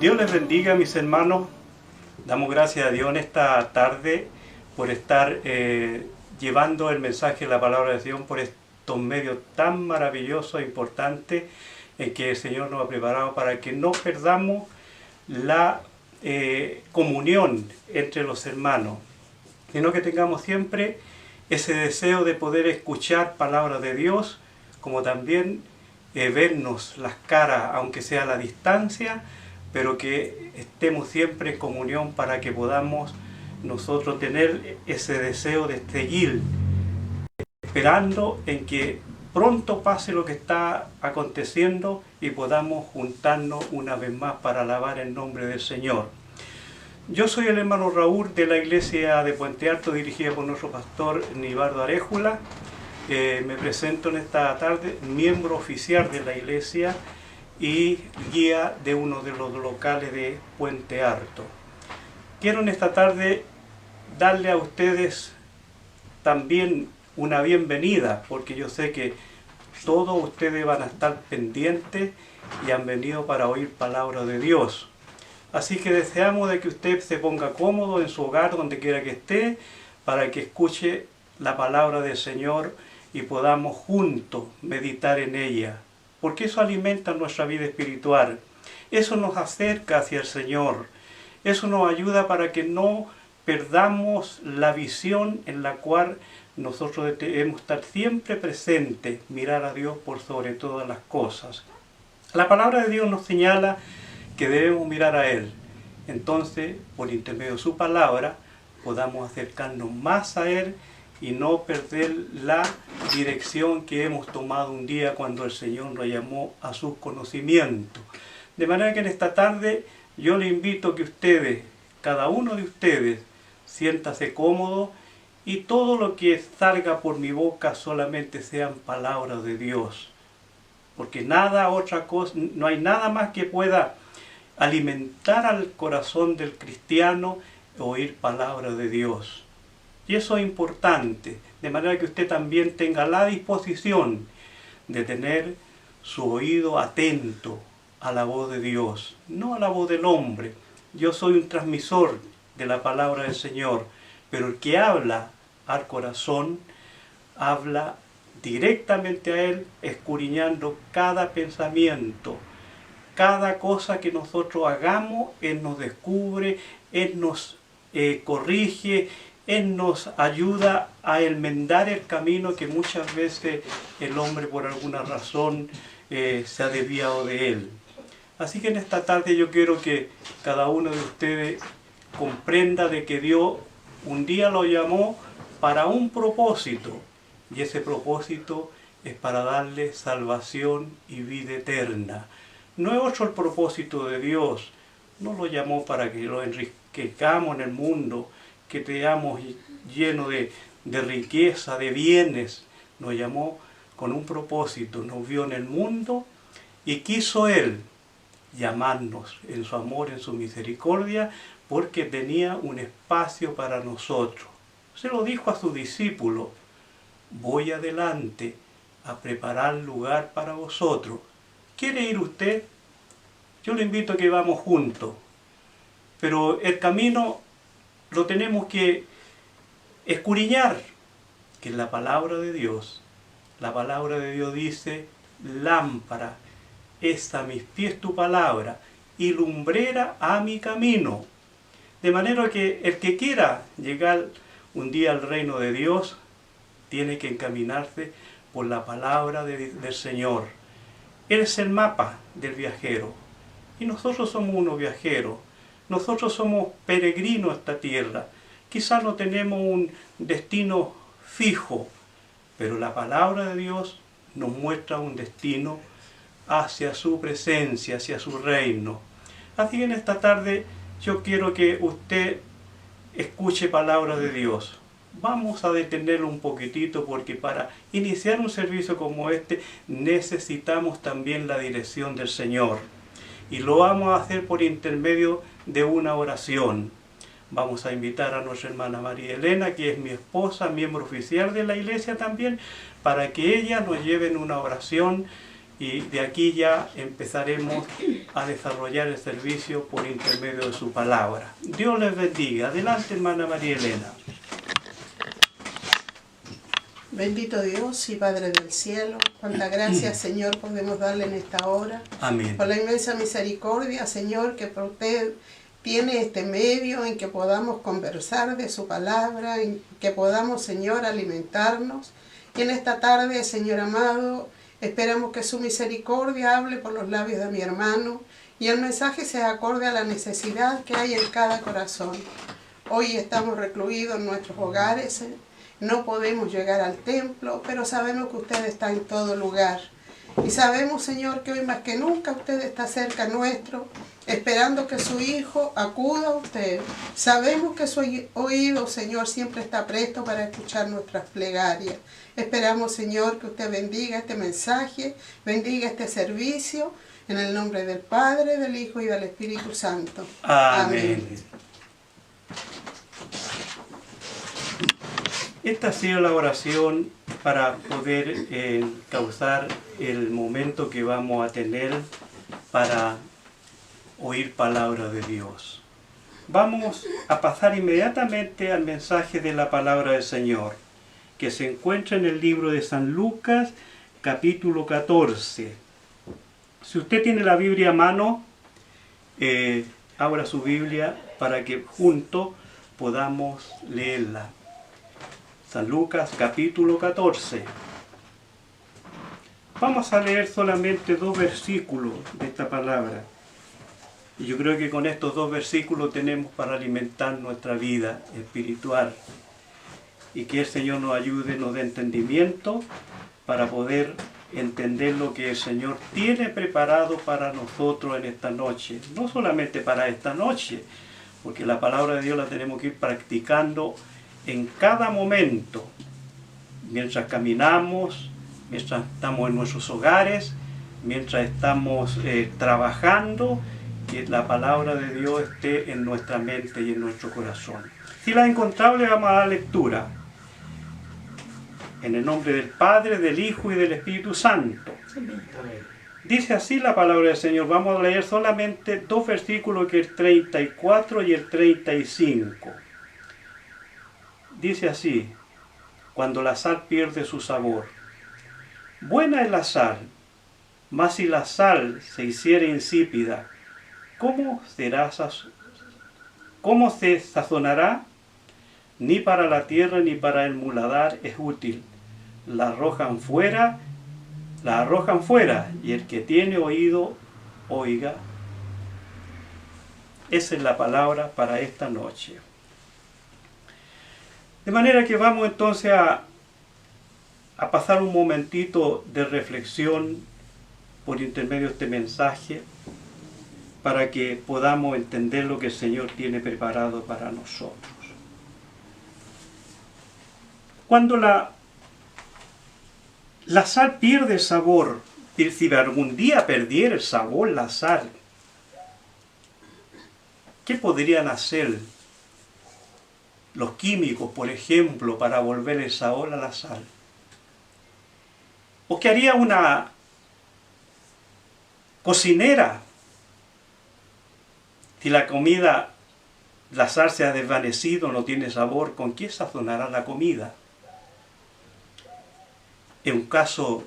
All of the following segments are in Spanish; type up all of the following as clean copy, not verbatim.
Dios les bendiga, mis hermanos. Damos gracias a Dios en esta tarde por estar llevando el mensaje de la palabra de Dios por estos medios tan maravillosos e importantes en que el Señor nos ha preparado para que no perdamos la comunión entre los hermanos, sino que tengamos siempre ese deseo de poder escuchar palabras de Dios, como también vernos las caras, aunque sea a la distancia, pero que estemos siempre en comunión para que podamos nosotros tener ese deseo de seguir esperando en que pronto pase lo que está aconteciendo y podamos juntarnos una vez más para alabar el nombre del Señor. Yo soy el hermano Raúl de la iglesia de Puente Alto, dirigida por nuestro pastor Nibardo Arejula. Me presento en esta tarde, miembro oficial de la iglesia y guía de uno de los locales de Puente Alto. Quiero en esta tarde darle a ustedes también una bienvenida, porque yo sé que todos ustedes van a estar pendientes y han venido para oír palabra de Dios. Así que deseamos de que usted se ponga cómodo en su hogar, donde quiera que esté, para que escuche la palabra del Señor y podamos juntos meditar en ella, porque eso alimenta nuestra vida espiritual, eso nos acerca hacia el Señor, eso nos ayuda para que no perdamos la visión en la cual nosotros debemos estar siempre presentes, mirar a Dios por sobre todas las cosas. La palabra de Dios nos señala que debemos mirar a Él. Entonces, por intermedio de su palabra, podamos acercarnos más a Él y no perder la dirección que hemos tomado un día cuando el Señor nos llamó a su conocimiento. De manera que en esta tarde yo le invito a que ustedes, cada uno de ustedes, siéntase cómodo y todo lo que salga por mi boca solamente sean palabras de Dios. Porque nada otra cosa, no hay nada más que pueda alimentar al corazón del cristiano oír palabras de Dios. Y eso es importante, de manera que usted también tenga la disposición de tener su oído atento a la voz de Dios, no a la voz del hombre. Yo soy un transmisor de la palabra del Señor, pero el que habla al corazón, habla directamente a Él, escudriñando cada pensamiento, cada cosa que nosotros hagamos. Él nos descubre, Él nos corrige, Él nos ayuda a enmendar el camino que muchas veces el hombre por alguna razón se ha desviado de Él. Así que en esta tarde yo quiero que cada uno de ustedes comprenda de que Dios un día lo llamó para un propósito, y ese propósito es para darle salvación y vida eterna. No es otro el propósito de Dios. No lo llamó para que lo enriquezcamos en el mundo, que seamos llenos de riqueza, de bienes. Nos llamó con un propósito, nos vio en el mundo y quiso Él llamarnos en su amor, en su misericordia, porque tenía un espacio para nosotros. Se lo dijo a sus discípulos: voy adelante a preparar lugar para vosotros. ¿Quiere ir usted? Yo le invito a que vamos juntos, pero el camino lo tenemos que escudriñar, que es la palabra de Dios. La palabra de Dios dice: lámpara es a mis pies tu palabra y lumbrera a mi camino. De manera que el que quiera llegar un día al reino de Dios tiene que encaminarse por la palabra del Señor. Él es el mapa del viajero y nosotros somos unos viajeros. Nosotros somos peregrinos a esta tierra. Quizás no tenemos un destino fijo, pero la palabra de Dios nos muestra un destino hacia su presencia, hacia su reino. Así que en esta tarde yo quiero que usted escuche palabra de Dios. Vamos a detenerlo un poquitito, porque para iniciar un servicio como este necesitamos también la dirección del Señor. Y lo vamos a hacer por intermedio de una oración. Vamos a invitar a nuestra hermana María Elena, que es mi esposa, miembro oficial de la iglesia también, para que ella nos lleve en una oración y de aquí ya empezaremos a desarrollar el servicio por intermedio de su palabra. Dios les bendiga. Adelante, hermana María Elena. Bendito Dios y Padre del cielo, cuánta gracia, Señor, podemos darle en esta hora. Amén. Por la inmensa misericordia, Señor, que por usted tiene este medio en que podamos conversar de su palabra, en que podamos, Señor, alimentarnos. Y en esta tarde, Señor amado, esperamos que su misericordia hable por los labios de mi hermano y el mensaje sea acorde a la necesidad que hay en cada corazón. Hoy estamos recluidos en nuestros hogares, no podemos llegar al templo, pero sabemos que usted está en todo lugar. Y sabemos, Señor, que hoy más que nunca usted está cerca nuestro, esperando que su Hijo acuda a usted. Sabemos que su oído, Señor, siempre está presto para escuchar nuestras plegarias. Esperamos, Señor, que usted bendiga este mensaje, bendiga este servicio, en el nombre del Padre, del Hijo y del Espíritu Santo. Amén. Esta ha sido la oración para poder causar el momento que vamos a tener para oír palabra de Dios. Vamos a pasar inmediatamente al mensaje de la palabra del Señor, que se encuentra en el libro de San Lucas, capítulo 14. Si usted tiene la Biblia a mano, abra su Biblia para que juntos podamos leerla. San Lucas, capítulo 14. Vamos a leer solamente 2 versículos de esta palabra. Y yo creo que con estos 2 versículos tenemos para alimentar nuestra vida espiritual. Y que el Señor nos ayude, nos dé entendimiento para poder entender lo que el Señor tiene preparado para nosotros en esta noche. No solamente para esta noche, porque la palabra de Dios la tenemos que ir practicando en cada momento, mientras caminamos, mientras estamos en nuestros hogares, mientras estamos trabajando, que la palabra de Dios esté en nuestra mente y en nuestro corazón. Si la encontramos, le vamos a dar lectura. En el nombre del Padre, del Hijo y del Espíritu Santo. Dice así la palabra del Señor. Vamos a leer solamente 2 versículos, que es el 34 y el 35. Dice así: cuando la sal pierde su sabor. Buena es la sal, mas si la sal se hiciere insípida, ¿cómo se sazonará? Ni para la tierra ni para el muladar es útil. La arrojan fuera, y el que tiene oído, oiga. Esa es la palabra para esta noche. De manera que vamos entonces a pasar un momentito de reflexión por intermedio de este mensaje, para que podamos entender lo que el Señor tiene preparado para nosotros. Cuando la sal pierde el sabor, si algún día perdiera el sabor la sal, ¿qué podrían hacer los químicos, por ejemplo, para volver el sabor a la sal? ¿O qué haría una cocinera si la comida, la sal se ha desvanecido, no tiene sabor? ¿Con qué sazonará la comida? Es un caso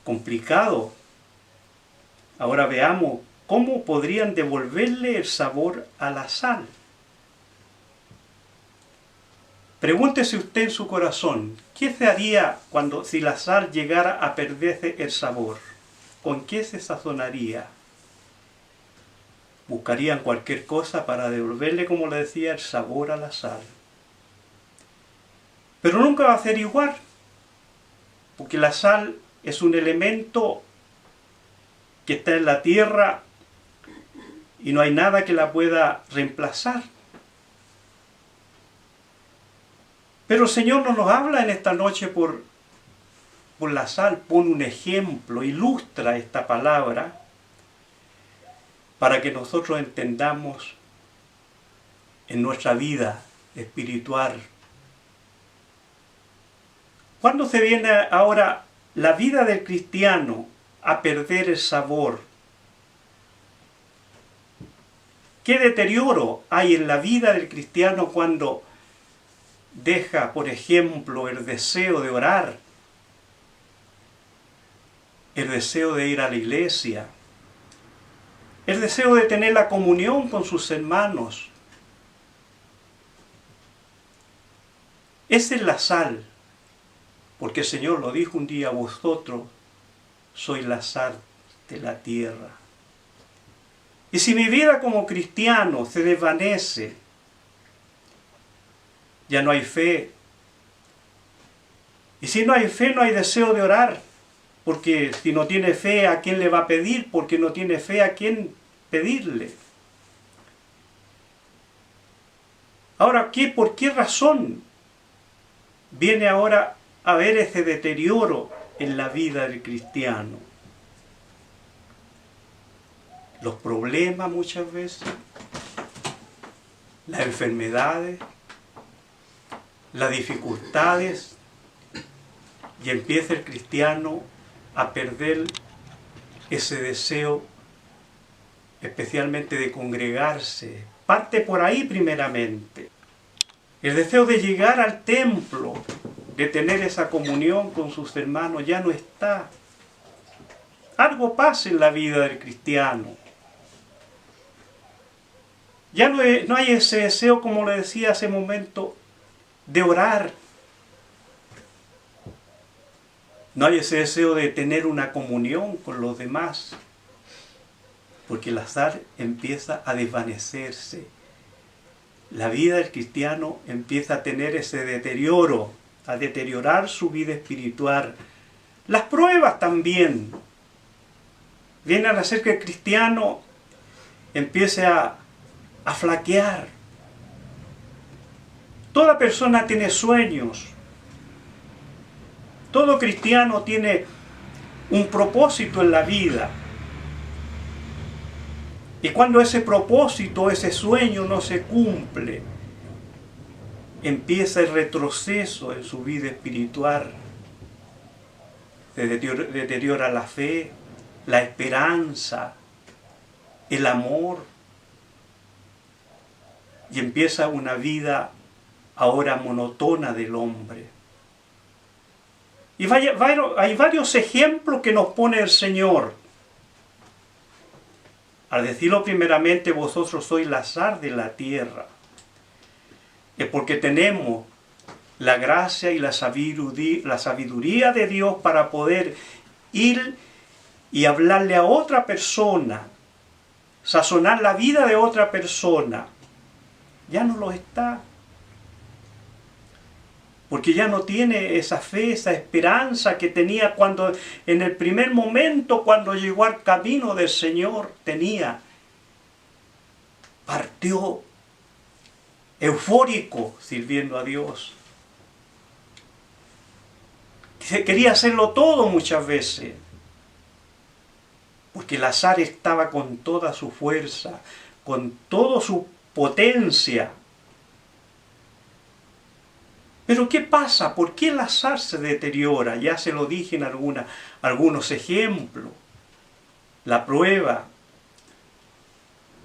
complicado. Ahora veamos cómo podrían devolverle el sabor a la sal. Pregúntese usted en su corazón, ¿qué se haría si la sal llegara a perderse el sabor? ¿Con qué se sazonaría? Buscarían cualquier cosa para devolverle, como le decía, el sabor a la sal. Pero nunca va a ser igual, porque la sal es un elemento que está en la tierra y no hay nada que la pueda reemplazar. Pero el Señor no nos habla en esta noche por la sal, pone un ejemplo, ilustra esta palabra para que nosotros entendamos en nuestra vida espiritual. ¿Cuándo se viene ahora la vida del cristiano a perder el sabor. ¿Qué deterioro hay en la vida del cristiano cuando deja, por ejemplo, el deseo de orar, el deseo de ir a la iglesia, el deseo de tener la comunión con sus hermanos? Esa es la sal, porque el Señor lo dijo un día: vosotros sois la sal de la tierra. Y si mi vida como cristiano se desvanece, ya no hay fe. Y si no hay fe, no hay deseo de orar. Porque si no tiene fe, ¿a quién le va a pedir? Porque no tiene fe, ¿a quién pedirle? Ahora, ¿por qué razón viene ahora a haber ese deterioro en la vida del cristiano? Los problemas muchas veces, las enfermedades, las dificultades, y empieza el cristiano a perder ese deseo, especialmente de congregarse. Parte por ahí primeramente. El deseo de llegar al templo, de tener esa comunión con sus hermanos, ya no está. Algo pasa en la vida del cristiano. Ya no hay ese deseo, como le decía hace un momento, de orar. No hay ese deseo de tener una comunión con los demás. Porque la sal empieza a desvanecerse. La vida del cristiano empieza a tener ese deterioro, a deteriorar su vida espiritual. Las pruebas también vienen a hacer que el cristiano empiece a flaquear. Toda persona tiene sueños. Todo cristiano tiene un propósito en la vida. Y cuando ese propósito, ese sueño no se cumple, empieza el retroceso en su vida espiritual. Se deteriora la fe, la esperanza, el amor. Y empieza una vida ahora monótona del hombre. Y hay varios ejemplos que nos pone el Señor. Al decirlo primeramente, vosotros sois la sal de la tierra. Es porque tenemos la gracia y la sabiduría de Dios para poder ir y hablarle a otra persona, sazonar la vida de otra persona. Ya no lo está. Porque ya no tiene esa fe, esa esperanza que tenía cuando en el primer momento, cuando llegó al camino del Señor, tenía. Partió eufórico sirviendo a Dios. Quería hacerlo todo muchas veces. Porque el azar estaba con toda su fuerza, con toda su potencia. Pero ¿qué pasa? ¿Por qué el azar se deteriora? Ya se lo dije en algunos ejemplos. La prueba.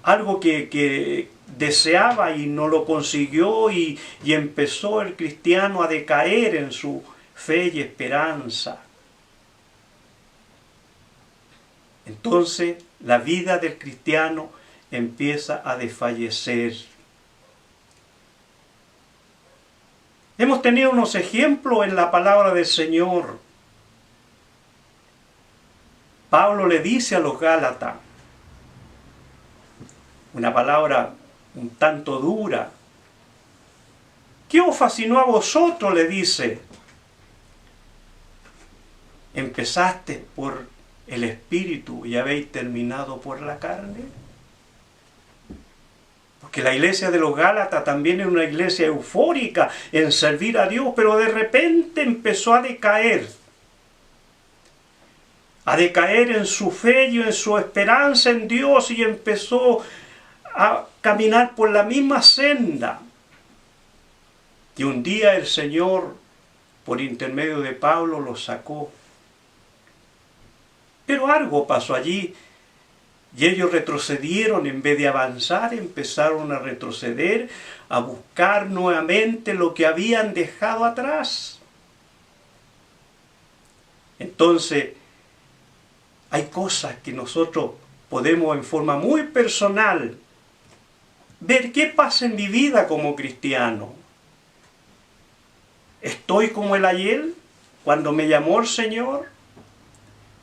Algo que deseaba y no lo consiguió y empezó el cristiano a decaer en su fe y esperanza. Entonces la vida del cristiano empieza a desfallecer. Hemos tenido unos ejemplos en la palabra del Señor. Pablo le dice a los Gálatas, una palabra un tanto dura. ¿Qué os fascinó a vosotros? Le dice. ¿Empezaste por el Espíritu y habéis terminado por la carne? Porque la iglesia de los Gálatas también era una iglesia eufórica en servir a Dios, pero de repente empezó a decaer. A decaer en su fe y en su esperanza en Dios y empezó a caminar por la misma senda. Y un día el Señor, por intermedio de Pablo, lo sacó. Pero algo pasó allí y ellos retrocedieron en vez de avanzar, empezaron a retroceder, a buscar nuevamente lo que habían dejado atrás. Entonces, hay cosas que nosotros podemos en forma muy personal ver qué pasa en mi vida como cristiano. ¿Estoy como el ayer cuando me llamó el Señor?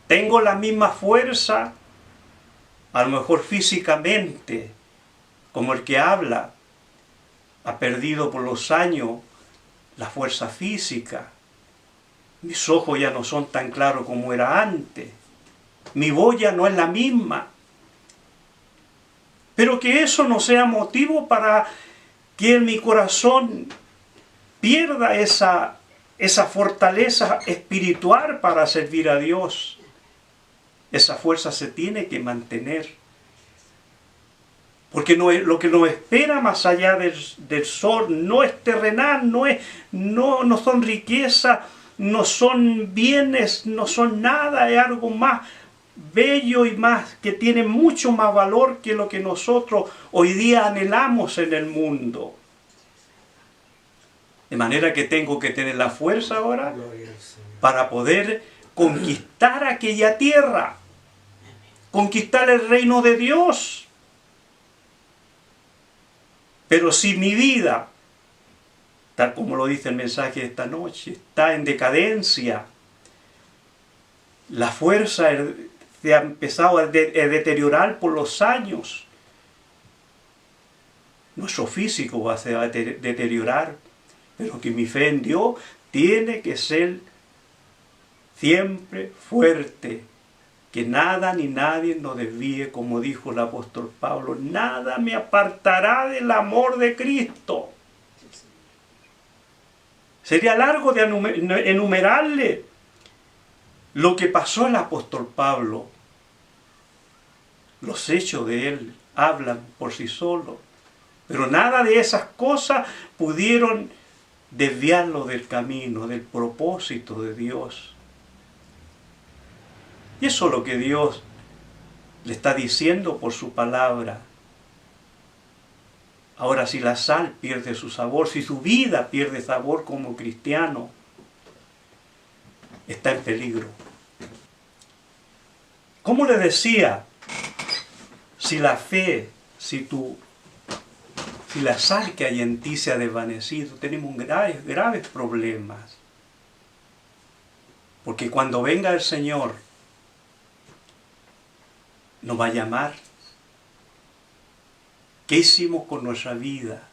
¿Tengo la misma fuerza, a lo mejor físicamente, como el que habla? Ha perdido por los años la fuerza física. Mis ojos ya no son tan claros como era antes. Mi voz ya no es la misma. Pero que eso no sea motivo para que en mi corazón pierda esa fortaleza espiritual para servir a Dios. Esa fuerza se tiene que mantener. Porque lo que nos espera más allá del sol no es terrenal, no son riquezas, no son bienes, no son nada, es algo más bello y más que tiene mucho más valor que lo que nosotros hoy día anhelamos en el mundo. De manera que tengo que tener la fuerza ahora para poder conquistar aquella tierra, conquistar el reino de Dios. Pero si mi vida, tal como lo dice el mensaje de esta noche, está en decadencia, la fuerza se ha empezado a deteriorar por los años, nuestro físico va a deteriorar, pero que mi fe en Dios tiene que ser siempre fuerte, que nada ni nadie nos desvíe, como dijo el apóstol Pablo, nada me apartará del amor de Cristo. Sería largo de enumerarle lo que pasó al apóstol Pablo. Los hechos de él hablan por sí solos, pero nada de esas cosas pudieron desviarlo del camino, del propósito de Dios. Y eso es lo que Dios le está diciendo por su palabra. Ahora, si la sal pierde su sabor, si su vida pierde sabor como cristiano, está en peligro. Como le decía, si la fe, si la sal que hay en ti se ha desvanecido, tenemos graves problemas. Porque cuando venga el Señor, nos va a llamar. ¿Qué hicimos con nuestra vida?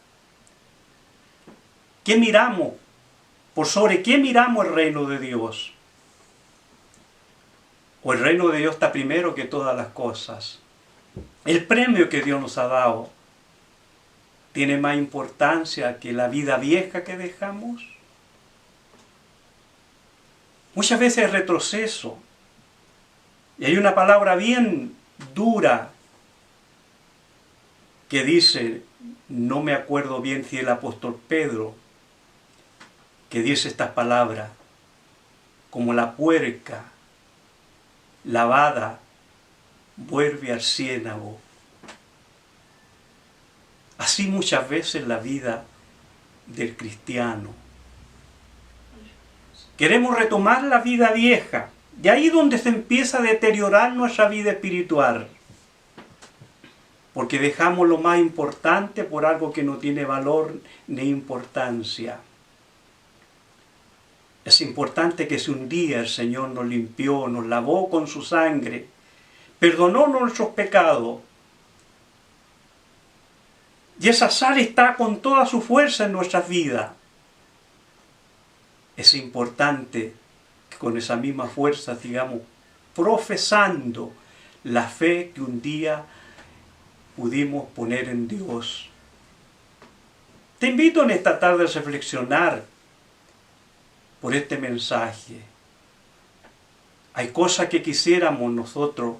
¿Qué miramos? ¿Por sobre qué miramos el reino de Dios? ¿O el reino de Dios está primero que todas las cosas? El premio que Dios nos ha dado tiene más importancia que la vida vieja que dejamos. Muchas veces es retroceso. Y hay una palabra bien dura que dice, no me acuerdo bien si el apóstol Pedro, que dice estas palabras, como la puerca lavada vuelve al ciénago. Así muchas veces la vida del cristiano. Queremos retomar la vida vieja, y ahí es donde se empieza a deteriorar nuestra vida espiritual. Porque dejamos lo más importante por algo que no tiene valor ni importancia. Es importante que si un día el Señor nos limpió, nos lavó con su sangre, perdonó nuestros pecados, y esa sal está con toda su fuerza en nuestras vidas, es importante que con esa misma fuerza sigamos profesando la fe que un día pudimos poner en Dios. Te invito en esta tarde a reflexionar por este mensaje. Hay cosas que quisiéramos nosotros,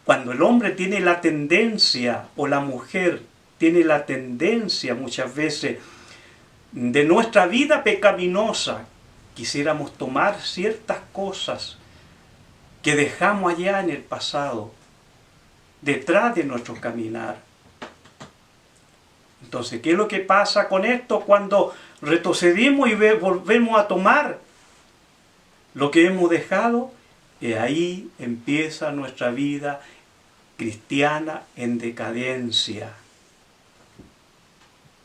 cuando el hombre tiene la tendencia, o la mujer tiene la tendencia muchas veces, de nuestra vida pecaminosa, quisiéramos tomar ciertas cosas que dejamos allá en el pasado, detrás de nuestro caminar. Entonces, ¿qué es lo que pasa con esto cuando retrocedimos y volvemos a tomar lo que hemos dejado? Y ahí empieza nuestra vida cristiana en decadencia.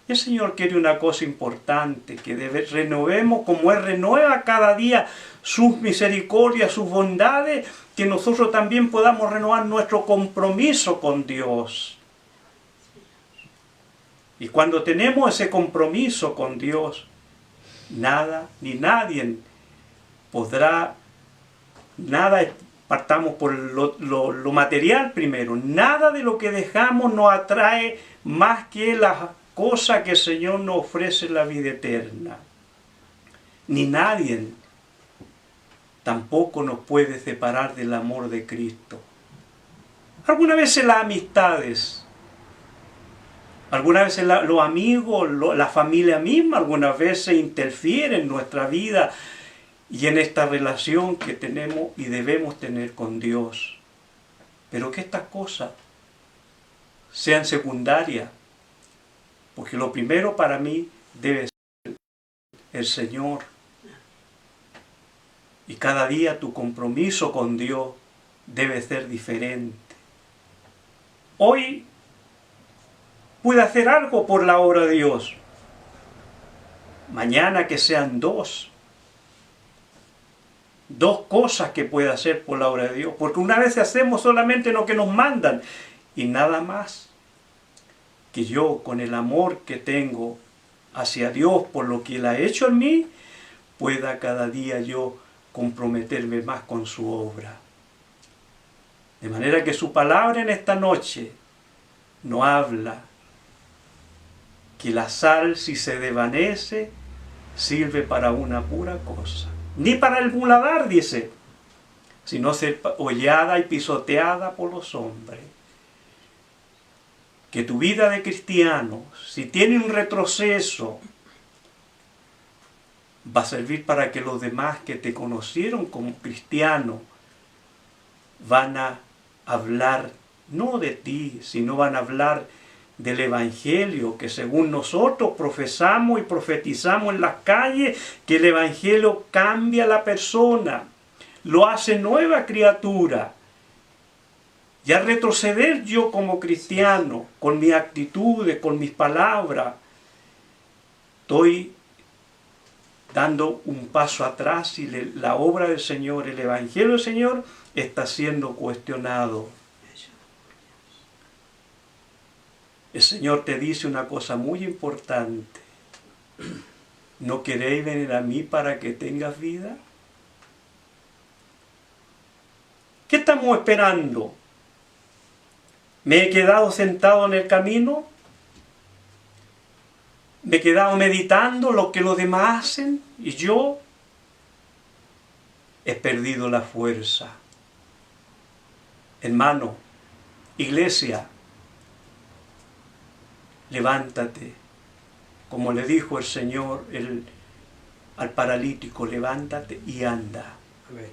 Y el Señor quiere una cosa importante, que renovemos como Él renueva cada día sus misericordias, sus bondades, que nosotros también podamos renovar nuestro compromiso con Dios. Y cuando tenemos ese compromiso con Dios, nada ni nadie podrá, partamos por lo material primero, nada de lo que dejamos nos atrae más que las cosas que el Señor nos ofrece, la vida eterna. Ni nadie tampoco nos puede separar del amor de Cristo. Algunas veces las amistades, algunas veces los amigos, la familia misma, algunas veces interfieren en nuestra vida y en esta relación que tenemos y debemos tener con Dios. Pero que estas cosas sean secundarias, porque lo primero para mí debe ser el Señor. Y cada día tu compromiso con Dios debe ser diferente. Hoy pude hacer algo por la obra de Dios. Mañana que sean dos cosas que pueda hacer por la obra de Dios. Porque una vez hacemos solamente lo que nos mandan y nada más. Que yo, con el amor que tengo hacia Dios por lo que Él ha hecho en mí, pueda cada día yo comprometerme más con su obra. De manera que su palabra en esta noche nos habla que la sal, si se desvanece, sirve para una pura cosa. Ni para el muladar, dice, sino ser hollada y pisoteada por los hombres. Que tu vida de cristiano, si tiene un retroceso, va a servir para que los demás que te conocieron como cristiano van a hablar no de ti, sino van a hablar del Evangelio, que según nosotros profesamos y profetizamos en las calles, que el Evangelio cambia a la persona, lo hace nueva criatura. Y al retroceder yo como cristiano, con mis actitudes, con mis palabras, estoy dando un paso atrás y la obra del Señor, el Evangelio del Señor, está siendo cuestionado. El Señor te dice una cosa muy importante. ¿No queréis venir a mí para que tengas vida? ¿Qué estamos esperando? ¿Me he quedado sentado en el camino? ¿Me he quedado meditando lo que los demás hacen? Y yo he perdido la fuerza. Hermano, iglesia, levántate. Como le dijo el Señor al paralítico, levántate y anda. Amén.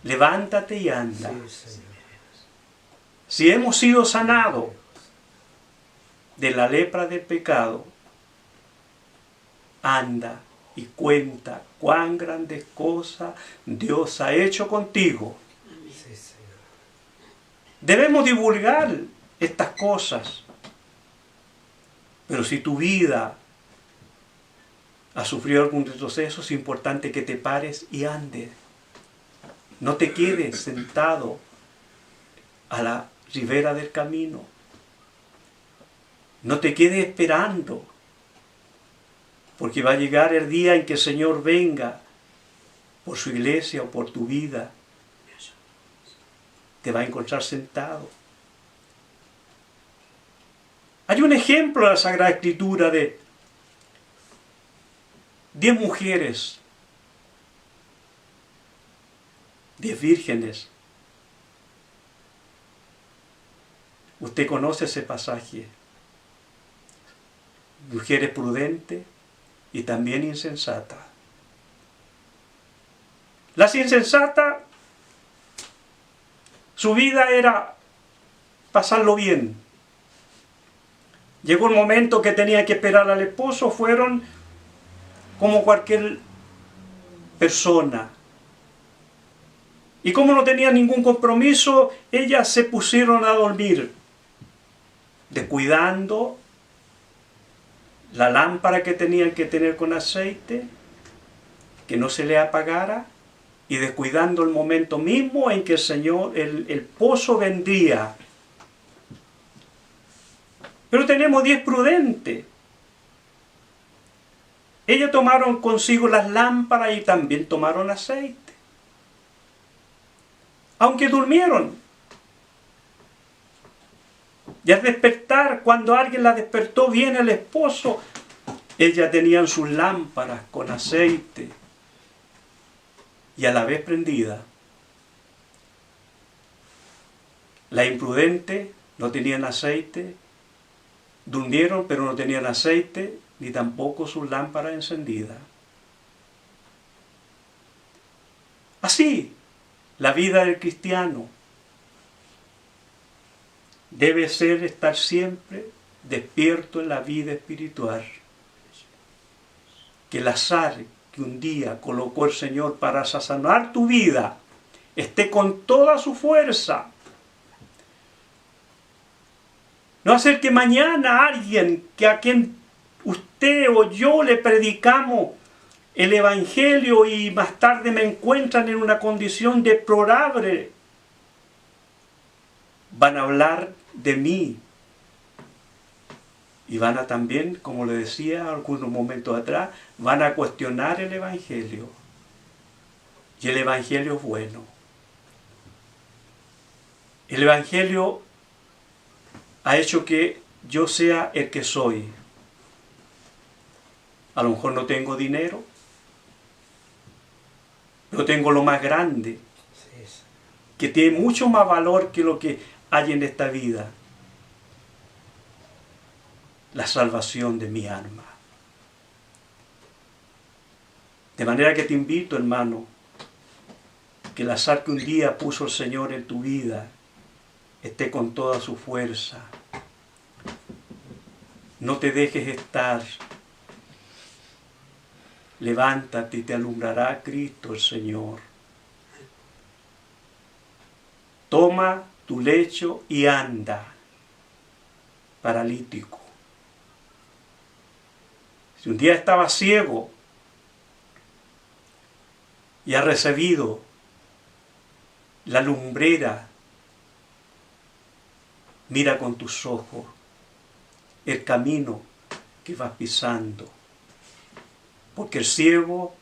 Levántate y anda. Sí, si hemos sido sanados de la lepra del pecado, anda y cuenta cuán grandes cosas Dios ha hecho contigo. Debemos divulgar estas cosas. Pero si tu vida ha sufrido algún retroceso, es importante que te pares y andes. No te quedes sentado a la ribera del camino. No te quedes esperando, porque va a llegar el día en que el Señor venga por su iglesia o por tu vida. Te va a encontrar sentado. Hay un ejemplo en la Sagrada Escritura de 10 mujeres, 10 vírgenes. Usted conoce ese pasaje. Mujeres prudentes y también insensatas. Las insensatas Su vida era pasarlo bien. Llegó un momento que tenía que esperar al esposo, fueron como cualquier persona. Y como no tenía ningún compromiso, ellas se pusieron a dormir, descuidando la lámpara que tenían que tener con aceite, que no se le apagara, y descuidando el momento mismo en que el Señor, el esposo vendría. Pero tenemos 10 prudentes. Ellos tomaron consigo las lámparas y también tomaron aceite. Aunque durmieron. Y al despertar, cuando alguien la despertó, viene el esposo. Ellas tenían sus lámparas con aceite y a la vez prendida. La imprudente no tenían aceite, durmieron pero no tenían aceite, ni tampoco sus lámparas encendidas. Así, la vida del cristiano debe ser estar siempre despierto en la vida espiritual. Que el azar que un día colocó el Señor para sazonar tu vida esté con toda su fuerza. No hacer que mañana alguien a quien usted o yo le predicamos el Evangelio y más tarde me encuentran en una condición deplorable, van a hablar de mí. Y van a también, como le decía algunos momentos atrás, van a cuestionar el Evangelio. Y el Evangelio es bueno. El Evangelio ha hecho que yo sea el que soy. A lo mejor no tengo dinero, pero tengo lo más grande, que tiene mucho más valor que lo que hay en esta vida. La salvación de mi alma. De manera que te invito, hermano, que el azar que un día puso el Señor en tu vida esté con toda su fuerza. No te dejes estar. Levántate y te alumbrará Cristo el Señor. Toma tu lecho y anda, paralítico. Si un día estaba ciego y ha recibido la lumbrera, mira con tus ojos el camino que vas pisando, porque el ciego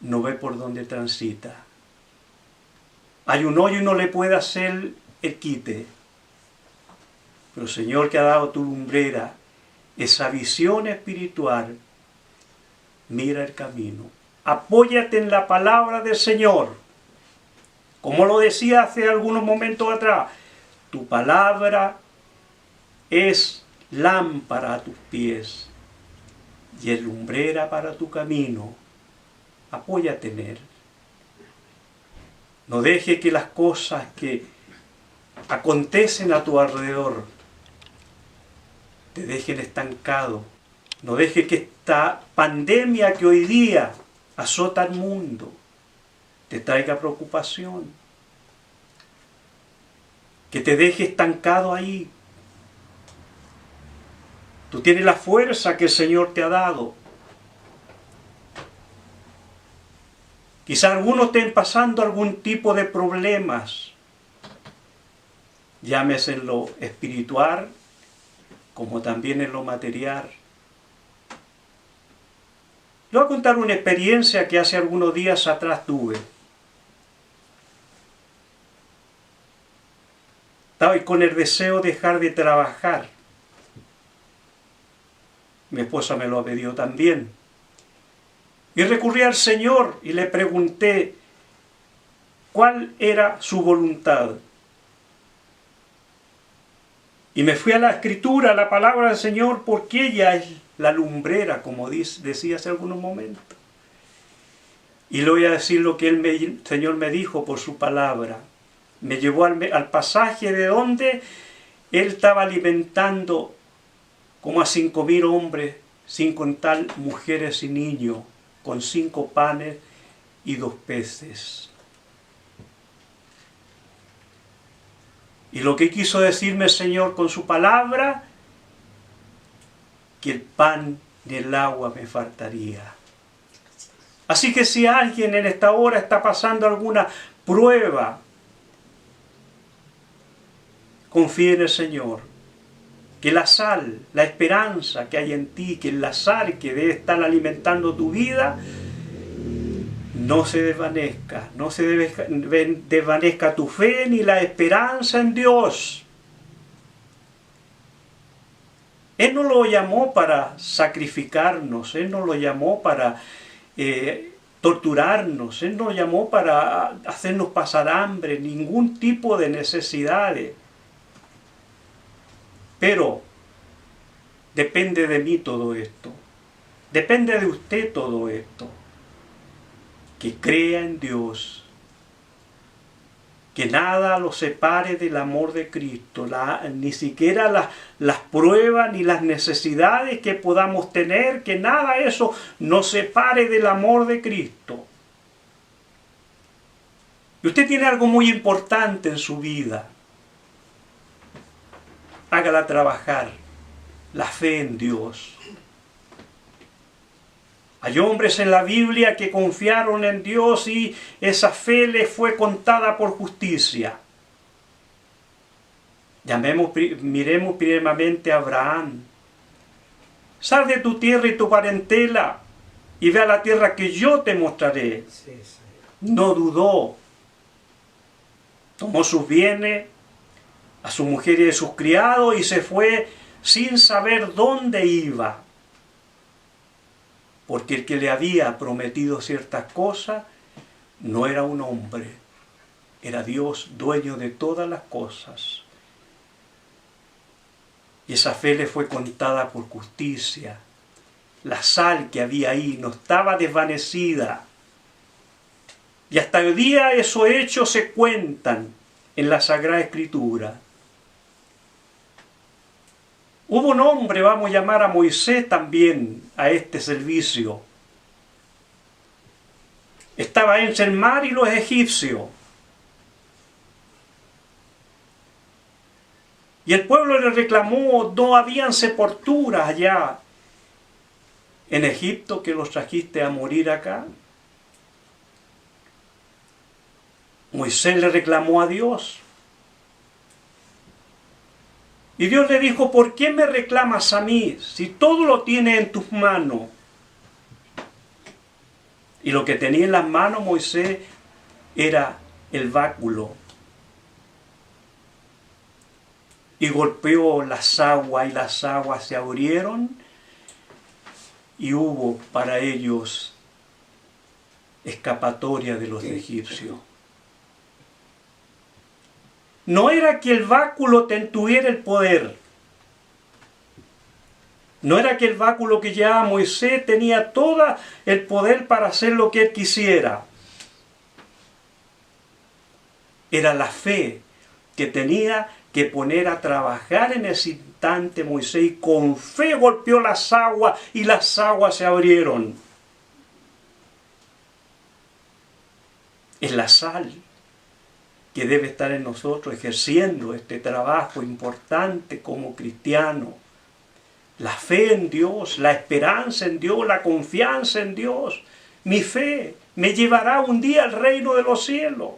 no ve por dónde transita. Hay un hoyo y no le puede hacer el quite, pero el Señor que ha dado tu lumbrera, esa visión espiritual, mira el camino. Apóyate en la palabra del Señor. Como lo decía hace algunos momentos atrás, tu palabra es lámpara a tus pies y es lumbrera para tu camino. Apóyate en él. No deje que las cosas que acontecen a tu alrededor te dejen estancado. No deje que esta pandemia que hoy día azota al mundo te traiga preocupación. Que te deje estancado ahí. Tú tienes la fuerza que el Señor te ha dado. Quizá algunos estén pasando algún tipo de problemas, llámese en lo espiritual, como también en lo material. Le voy a contar una experiencia que hace algunos días atrás tuve. Estaba con el deseo de dejar de trabajar. Mi esposa me lo pidió también. Y recurrí al Señor y le pregunté cuál era su voluntad. Y me fui a la Escritura, a la palabra del Señor, porque ella es la lumbrera, como decía hace algunos momentos. Y le voy a decir lo que el Señor me dijo por su palabra. Me llevó al pasaje de donde él estaba alimentando como a 5.000 hombres, sin contar mujeres y niños, con 5 panes y 2 peces. Y lo que quiso decirme el Señor con su palabra, que el pan ni el agua me faltaría. Así que si alguien en esta hora está pasando alguna prueba, confíe en el Señor. Que la sal, la esperanza que hay en ti, que la sal que debe estar alimentando tu vida, no se desvanezca, no se desvanezca tu fe ni la esperanza en Dios. Él no lo llamó para sacrificarnos, Él no lo llamó para torturarnos, Él no lo llamó para hacernos pasar hambre, ningún tipo de necesidades. Pero depende de mí todo esto, depende de usted todo esto, que crea en Dios, que nada lo separe del amor de Cristo, ni siquiera las pruebas ni las necesidades que podamos tener, que nada eso nos separe del amor de Cristo. Y usted tiene algo muy importante en su vida. Hágala trabajar, la fe en Dios. Hay hombres en la Biblia que confiaron en Dios y esa fe les fue contada por justicia. Miremos primeramente a Abraham. Sal de tu tierra y tu parentela y ve a la tierra que yo te mostraré. No dudó. Tomó sus bienes, a su mujer y a sus criados y se fue sin saber dónde iba. Porque el que le había prometido ciertas cosas no era un hombre, era Dios, dueño de todas las cosas. Y esa fe le fue contada por justicia. La sal que había ahí no estaba desvanecida. Y hasta el día esos hechos se cuentan en la Sagrada Escritura. Hubo un hombre, vamos a llamar a Moisés también a este servicio. Estaba entre el mar y los egipcios. Y el pueblo le reclamó, no habían sepulturas allá en Egipto que los trajiste a morir acá. Moisés le reclamó a Dios. Y Dios le dijo, ¿por qué me reclamas a mí si todo lo tienes en tus manos? Y lo que tenía en las manos Moisés era el báculo. Y golpeó las aguas se abrieron y hubo para ellos escapatoria de los egipcios. No era que el báculo tuviera el poder. No era que el báculo que llevaba Moisés tenía todo el poder para hacer lo que él quisiera. Era la fe que tenía que poner a trabajar en ese instante Moisés, y con fe golpeó las aguas y las aguas se abrieron. Es la sal que debe estar en nosotros ejerciendo este trabajo importante como cristiano. La fe en Dios, la esperanza en Dios, la confianza en Dios. Mi fe me llevará un día al reino de los cielos.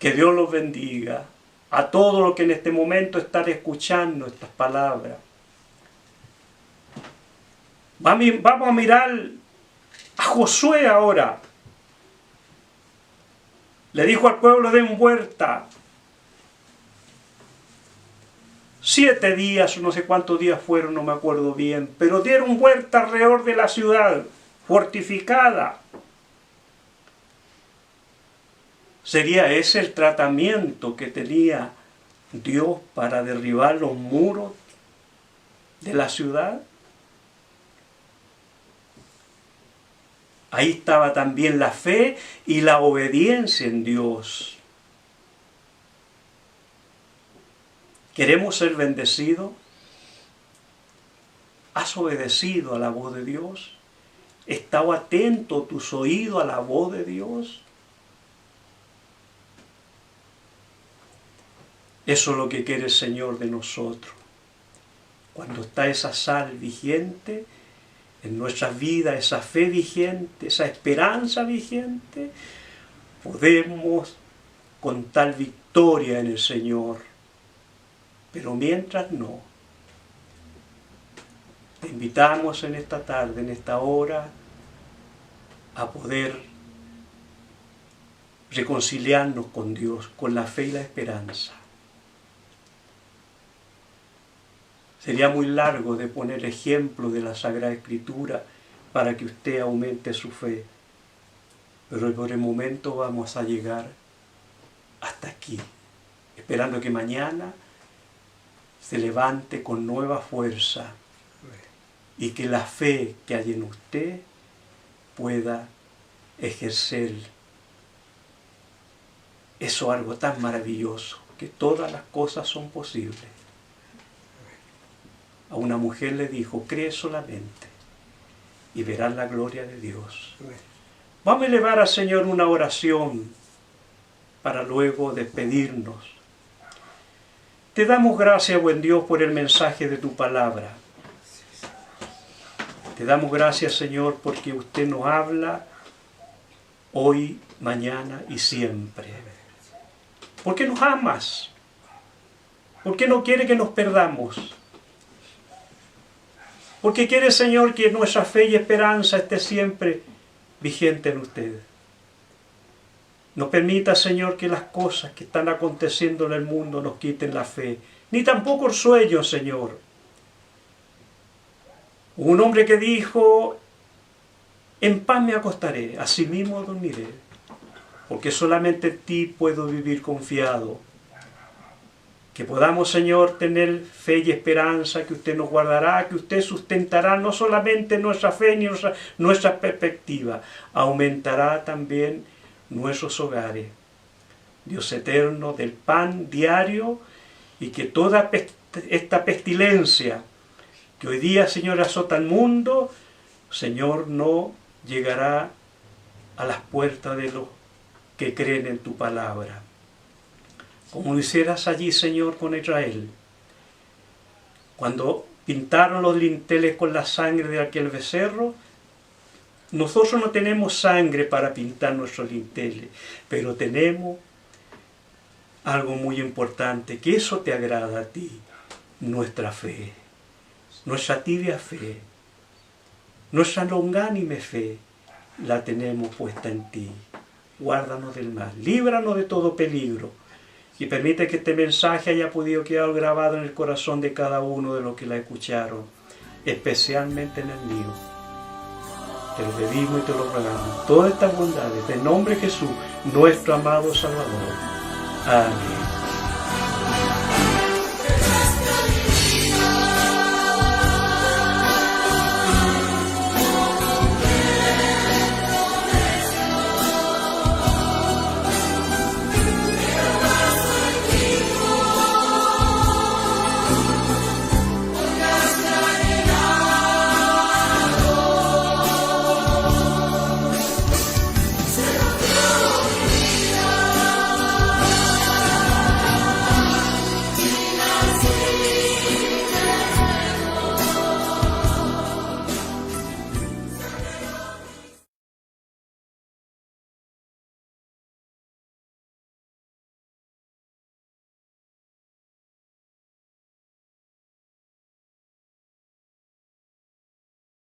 Que Dios los bendiga a todos los que en este momento están escuchando estas palabras. Vamos a mirar a Josué ahora. Le dijo al pueblo de huerta, 7 días, no sé cuántos días fueron, no me acuerdo bien, pero dieron huerta alrededor de la ciudad, fortificada. ¿Sería ese el tratamiento que tenía Dios para derribar los muros de la ciudad? Ahí estaba también la fe y la obediencia en Dios. ¿Queremos ser bendecidos? ¿Has obedecido a la voz de Dios? ¿Estado atento tus oídos a la voz de Dios? Eso es lo que quiere el Señor de nosotros. Cuando está esa sal vigente en nuestras vidas, esa fe vigente, esa esperanza vigente, podemos contar victoria en el Señor. Pero mientras no, te invitamos en esta tarde, en esta hora, a poder reconciliarnos con Dios, con la fe y la esperanza. Sería muy largo de poner ejemplo de la Sagrada Escritura para que usted aumente su fe. Pero por el momento vamos a llegar hasta aquí, esperando que mañana se levante con nueva fuerza y que la fe que hay en usted pueda ejercer eso, algo tan maravilloso, que todas las cosas son posibles. A una mujer le dijo, cree solamente y verás la gloria de Dios. Vamos a elevar al Señor una oración para luego despedirnos. Te damos gracias, buen Dios, por el mensaje de tu palabra. Te damos gracias, Señor, porque usted nos habla hoy, mañana y siempre. Porque nos amas. Porque no quiere que nos perdamos. Porque quiere, Señor, que nuestra fe y esperanza esté siempre vigente en usted. No permita, Señor, que las cosas que están aconteciendo en el mundo nos quiten la fe. Ni tampoco el sueño, Señor. Un hombre que dijo, en paz me acostaré, así mismo dormiré. Porque solamente en ti puedo vivir confiado. Que podamos, Señor, tener fe y esperanza, que usted nos guardará, que usted sustentará no solamente nuestra fe ni nuestra perspectiva, aumentará también nuestros hogares. Dios eterno, del pan diario, y que toda esta pestilencia que hoy día, Señor, azota el mundo, Señor, no llegará a las puertas de los que creen en tu palabra. Como lo hicieras allí, Señor, con Israel. Cuando pintaron los dinteles con la sangre de aquel becerro, nosotros no tenemos sangre para pintar nuestros dinteles, pero tenemos algo muy importante, que eso te agrada a ti, nuestra fe, nuestra tibia fe, nuestra longánime fe, la tenemos puesta en ti. Guárdanos del mal, líbranos de todo peligro, y permite que este mensaje haya podido quedar grabado en el corazón de cada uno de los que la escucharon, especialmente en el mío. Te lo pedimos y te lo rogamos, todas estas bondades, en nombre de Jesús, nuestro amado Salvador. Amén.